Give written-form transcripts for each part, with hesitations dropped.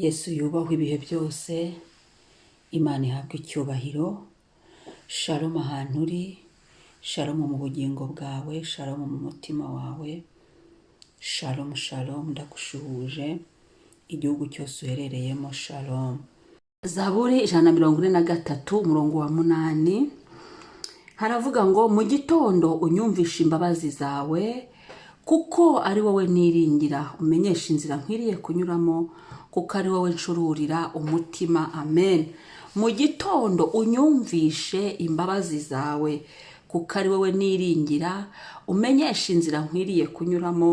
Yesu yubahwe ibihe byose, Imana ihabwe icyubahiro. Shalom ahantu uri, shalom mu bugingo bwawe, shalom mu mutima wawe, shalom shalom, ndagushuhuje igihugu cyose uherereyemo, shalom. Zaburi 143 umurongo wa 8 haravuga ngo mu gitondo unyumvisha imbabazi zawe, kuko ari wowe niringira, umenyesha inzira nkwiriye kunyuramo, kuko ari wowe ncururira umutima. Amen. Mu gitondo unyumvishe imbabazi zawe, kuko ari wowe niringira, umenyesha inzira nkwiriye kunyuramo,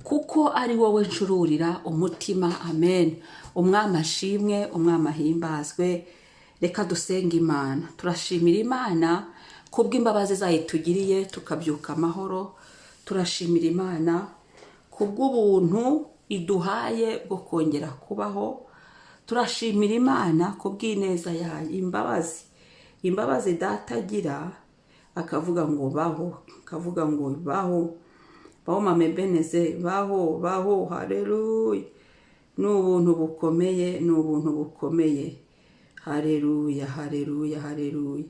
kuko ari wowe ncururira umutima. Amen. Umwami ashimwe, umwami ahimbazwe. Reka dusenge Imana. Turashimira Imana kubw'imbabazi zayo tugiriye tukabyuka amahoro. Turashimira Imana kubw'ubuntu iduhaye bwo kongera kubaho. Turashimira Imana kubw'ineza yayo. Imbabazi data agira, akavuga ngo baho, akavuga ngo baho mame beneze, baho, haleluya. Ni ubuntu bukomeye, haleluya, haleluya, haleluya.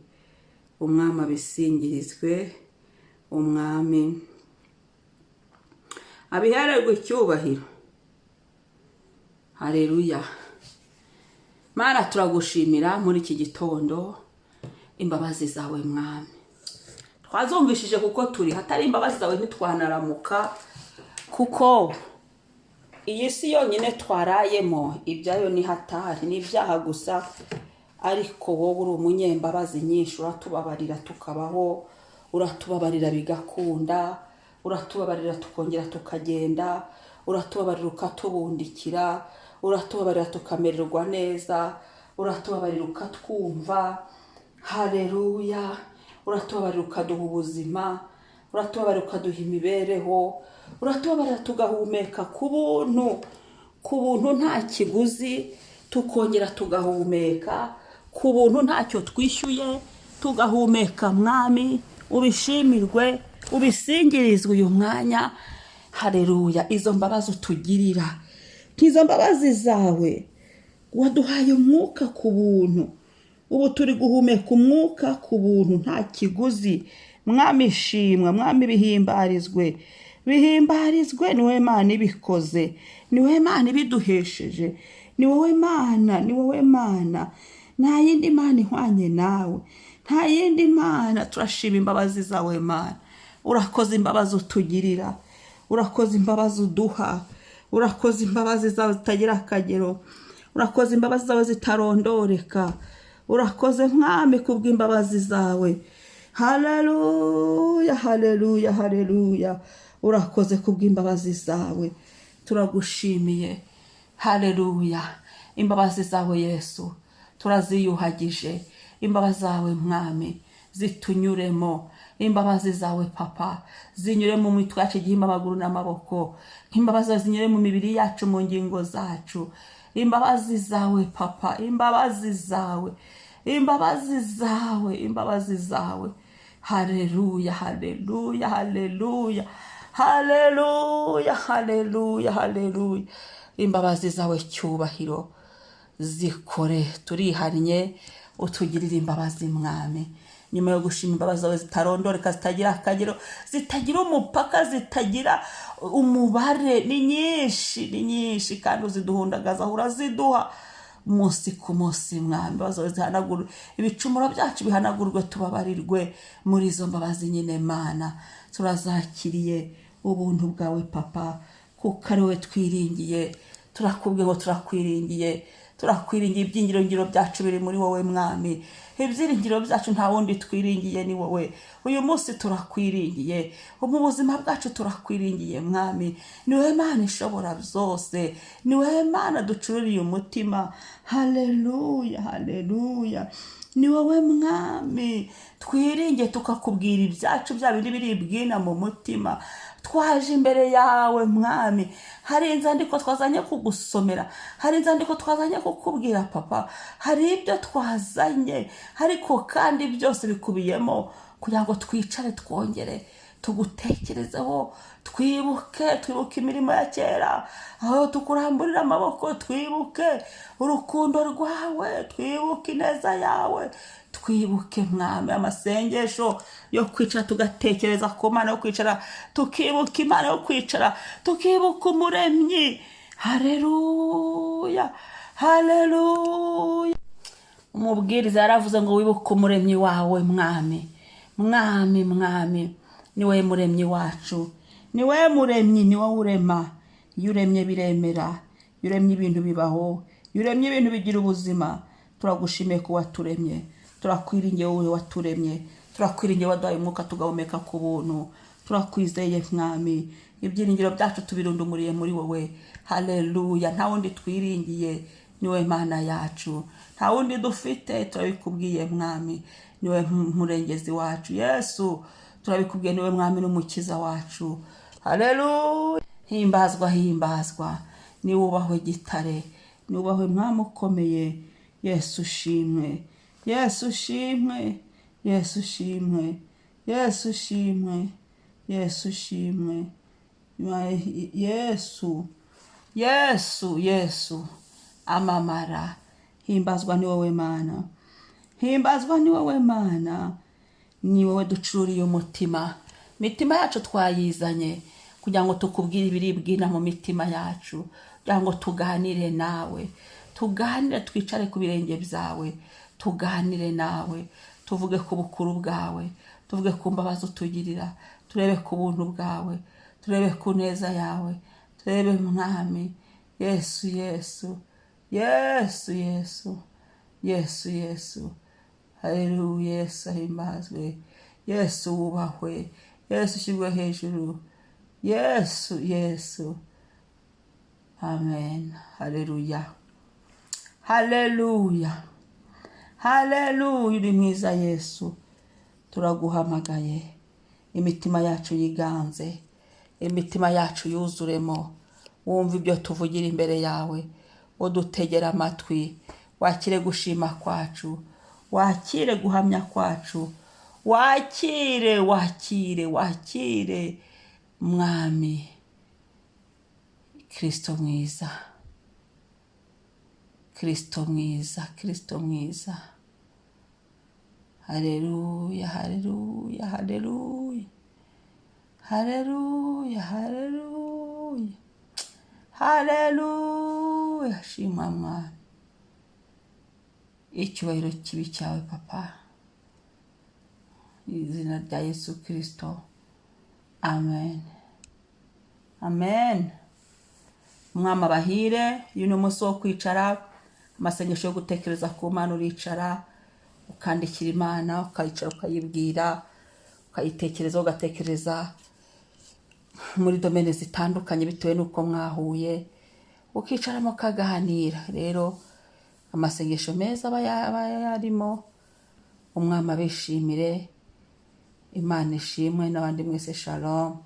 Umwami abisingirizwe, umwami abihererwe icyubahiro, haleluya. Mana, turagushimira muri iki gitondo imbabazi zawe mwami. Twazumvishije kuko turi hatari imbabazi zawe ntitwanaramuka, kuko iyi si yonyine twarayemo ibyayo ni hatari, ni ibyaha gusa. Ariko wowe uri umunyembabazi nyinshi, uratubabarira tukabaho, uratubabarira bigakunda, uratubabarira tukongera tukagenda, uratubabarira ukatubundikira, uratubabarira tukamererwa neza, uratubabarira ukatwumva, haleluya. Uratubabarira ukaduha ubuzima, uratubabarira ukaduha imibereho, uratubabarira tugahumeka ku buntu nta kiguzi, tukongera tugahumeka ku buntu ntacyo twishyuye, tugahumeka mwami. Ubishimirwe, ubisingirizwe uyu mwanya, haleluya. Izo mbabazi utugirira, nk'izo mbabazi zawe waduhaye umwuka ku buntu. Ubu turi guhumeka umwuka ku buntu nta kiguzi. Mwami shimwa, mwami bihimbarizwe, ni wowe Mana ibikoze, ni wowe Mana ibiduhesheje, ni wowe Mana, nta yindi Mana ihwanye nawe, nta yindi Mana. Turashima imbabazi zawe Mana. Urakoze imbabazi utugirira, urakoze imbabazi uduha, urakoze imbabazi zawe zitagira akagero, urakoze imbabazi zawe zitarondoreka, urakoze mwami kubw'imbabazi zawe, haleluya, haleluya, haleluya. Urakoze kubw'imbabazi zawe, turagushimiye, haleluya. Imbabazi zawe Yesu turaziyuhagije, imbabazi zawe mwami zitunyuremo, imbabazi zawe Papa zinyure mu mitwe yacu igihimba, amaguru n'amaboko, imbabazi zawe zinyure mu mibiri yacu, mu ngingo zacu. Imbabazi zawe Papa, imbabazi zawe, haleluya, haleluya, haleluya, haleluya, haleluya, haleluya. Imbabazi zawe cyubahiro zikore, turihannye, utugirire imbabazi mwami. Nyuma yo gushima imbabazi zawe zitarondoreka, zitagira akagero, zitagira umupaka, zitagira umubare, ni nyinshi kandi uziduhundagaza, uraziduha umunsi ku munsi mwami. Imbabazi zawe zihanagura ibicumuro byacu, bihanagurwe, tubabarirwe muri izo mbabazi nyine Mana. Turazakiriye ubuntu bwawe Papa, kuko ari wowe twiringiye. Turakubwiye ngo turakwiringiye, ibyiringiro byacu biri muri wowe mwami. Ibyiringiro byacu nta wundi twiringiye, ni wowe. Uyu munsi turakwiringiye, mu buzima bwacu turakwiringiye mwami. Ni wowe Mana ishobora byose, ni wowe Mana ducururiye umutima, haleluya, haleluya. Ni wowe mwami twiringiye, tukakubwira ibyacu bya bindi biribwina mu mutima. Twaje imbere yawe mwami, hari inzandiko twazanye kugusomera, hari inzandiko twazanye kukubwira Papa, hari ibyo twazanye, ariko kandi byose bikubiyemo kugira ngo twicare twongere tugutekerezeho, twibuke imirimo ya kera, aho tukuramburira amaboko, twibuke urukundo rwawe, twibuke ineza yawe, twibuke mwami amasengesho yo kwicara tugatekereza ku Mana yo kwicara, tukibuka Imana yo kwicara, tukibuka umuremyi. Haleluya, haleluya. Umubwiriza yaravuze ngo wibuke umuremyi wawe mwami, mwami, mwami, niwe muremyi wacu, niwe muremyi, niwe urema. Iyo uremye biremera, iyo uremye ibintu bibaho, iyo uremye ibintu bigira ubuzima. Turagushimiye ko waturemye, turakwiringiye wowe waturemye, turakwiringiye waduhaye umwuka tugahumeka ku buntu. Turakwizeye mwami, ibyiringiro byacu tubirundumuriye muri wowe. Haleluya, nta wundi twiringiye, niwe Mana yacu, nta wundi dufite. Turabikubwiye mwami, niwe murengezi wacu. Yesu, turabikubwiye niwe mwami n'umukiza wacu. Haleluya, himbazwa, himbazwa, niwubahwe gitare, niwubahwe mwami ukomeye. Yesu ushimwe, Yesu ushimwe, Yesu ushimwe, Yesu ushimwe, Yesu ushimwe. Yesu, Yesu, Yesu amamara. Himbazwa ni wowe Mana, himbazwa ni wowe Mana, ni wowe ducururiye umutima. Mitima yacu twayizanye kugira ngo tukubwire ibiribwina mu mitima yacu, kugira ngo tuganire nawe, tuganire, twicare ku birenge byawe, tuganire nawe, tuvuge ku bukuru bwawe, tuvuge ku mbabazi utugirira, turebe ku buntu bwawe, turebe ku neza yawe, turebe mwami. Yesu, Yesu, Yesu, Yesu, Yesu, Yesu. Haleluya, Yesu ahimbazwe, Yesu wubahwe, Yesu ushyirwe hejuru. Yesu, Yesu. Amen. Haleluya, haleluya, haleluya. Uri mwiza Yesu, turaguhamagaye. Imitima yacu yiganze, imitima yacu yuzuremo. Wumva ibyo tuvugira imbere yawe, udutegera amatwi. Wakire gushima kwacu, wakire guhamya kwacu, wakire, wakire, wakire mwami. Kristo mwiza, Kristo mwiza, Kristo mwiza. Haleluya, haleluya, haleluya, haleluya, haleluya, haleluya. Shima mwami, icyubahiro kibi cyawe Papa, izina rya Yesu Kristo. Amen, amen. Mwama bahire. Uyu ni umunsi wo kwicara, amasengesho yo gutekereza ku Mana. Uricara ukandikira Imana, ukayicara ukayibwira, ukayitekereza, ugatekereza muri domene zitandukanye bitewe n'uko mwahuye, ukicara mukaganira. Rero amasengesho meza aba yarimo. Umwami abishimire, Imana ishimwe, n'abandi mwese shalom.